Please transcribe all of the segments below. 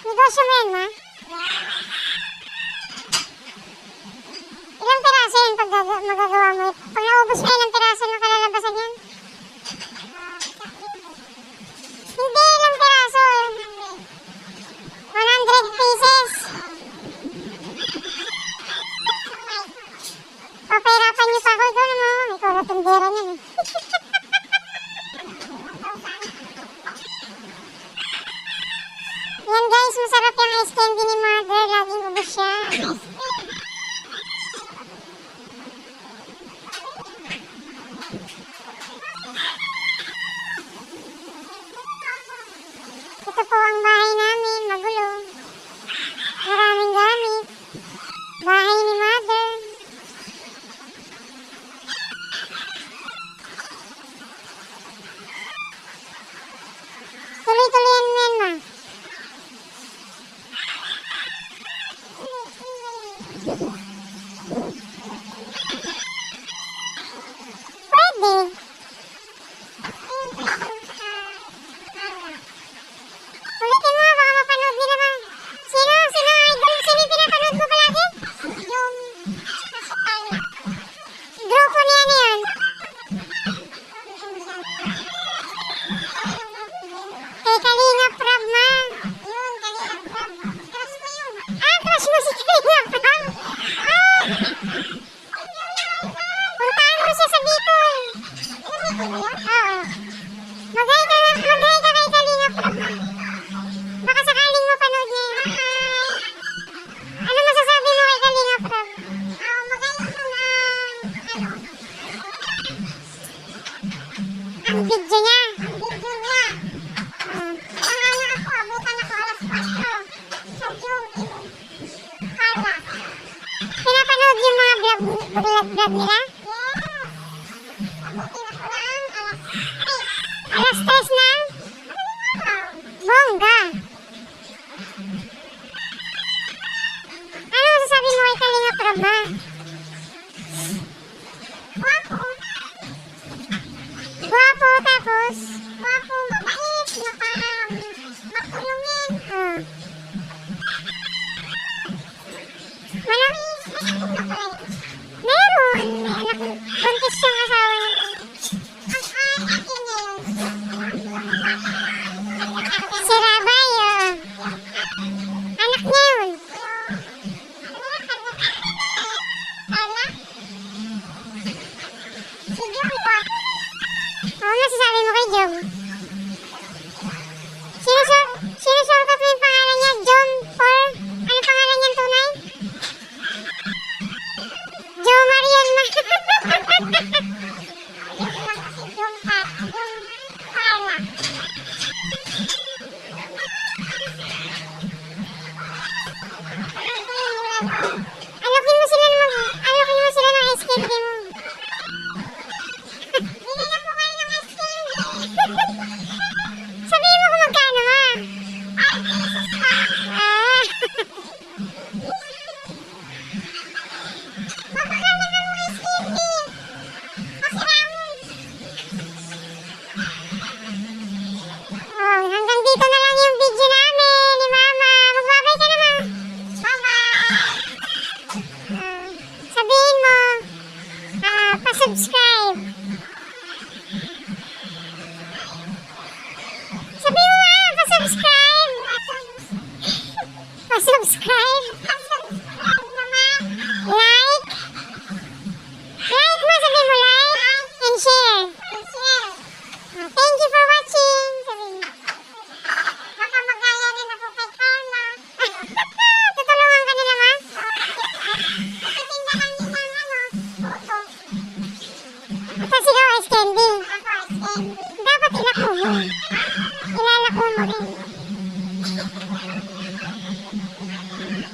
Negosyo mo yan, ma? Ilang piraso yan pag magagawa mo? Pag naubos mo ilang piraso na kalalabasan yan? Hindi, ilang piraso. 100 pieces. Papahirapan niyo pa ako. Ikaw naman, ikaw na tindera niyan. Yan guys, masarap yung ice candy ni mother. Laging ubos siya. Ito po ang bahay namin, magulo. Maraming gamit. Bahay ni mother. Tuloy-tuloyan mo yan, ma. Pwede. Ulitin mo, baka mapanood nila ba? Sino? Sino idol? Sino yung pinapanood mo palagi? Yung grupo niya na yan. Kay Kalinga Prab, ma. Yun, Kalinga Prab. Crush mo yun. Ah, crush mo si Kalinga Prab. Ah! Puntaan mo siya sa Bicol. Oo. Mag-hi ka kay Kalinga Prab. Baka sakaling mapanood niya yun. Ano masasabi mo kay Kalinga Prab? Mag-hi ka na. Ang video niya. Pinapanood yung mga vlog nila? Alas 3 na? Bongga! Ano masasabi mo kay Kalinga Prab, ma? Guwapo, tapos? Guwapo, mabait, makulungin. Meron! Buntis yung asawa niya. Si Rabay, anak niya yun. Ano masasabi mo kay Jom? Sinusukat mo yung pangalan niya, Jom Paul? Ano pangalan niyang tunay? Jo Marian na. Alokin mo sila ng ice candy mo. Binigyan po kayo ng ice candy. Sabihin mo kung magkano, ma. Hanggang dito na lang yung video namin ni Mama. Magbabay ka naman. Bye-bye. Sabihin mo, pa-subscribe. Sabihin mo nga, pa-subscribe. Pa-subscribe. Like. Like mo, sabihin mo like. And share. Thank you for watching. Sabihin mo. Baka magaya rin ako kay Carla. Tutulungan ka nila, ma? Nakatinda lang din ng puto. Kasi ikaw ice candy. Ako ice candy. Dapat ilako mo. Ilalako mo rin.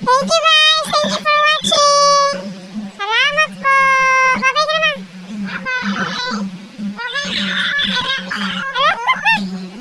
Thank you guys. Thank you for watching. Salamat po. Babay ka naman. Bye-bye. Bye-bye.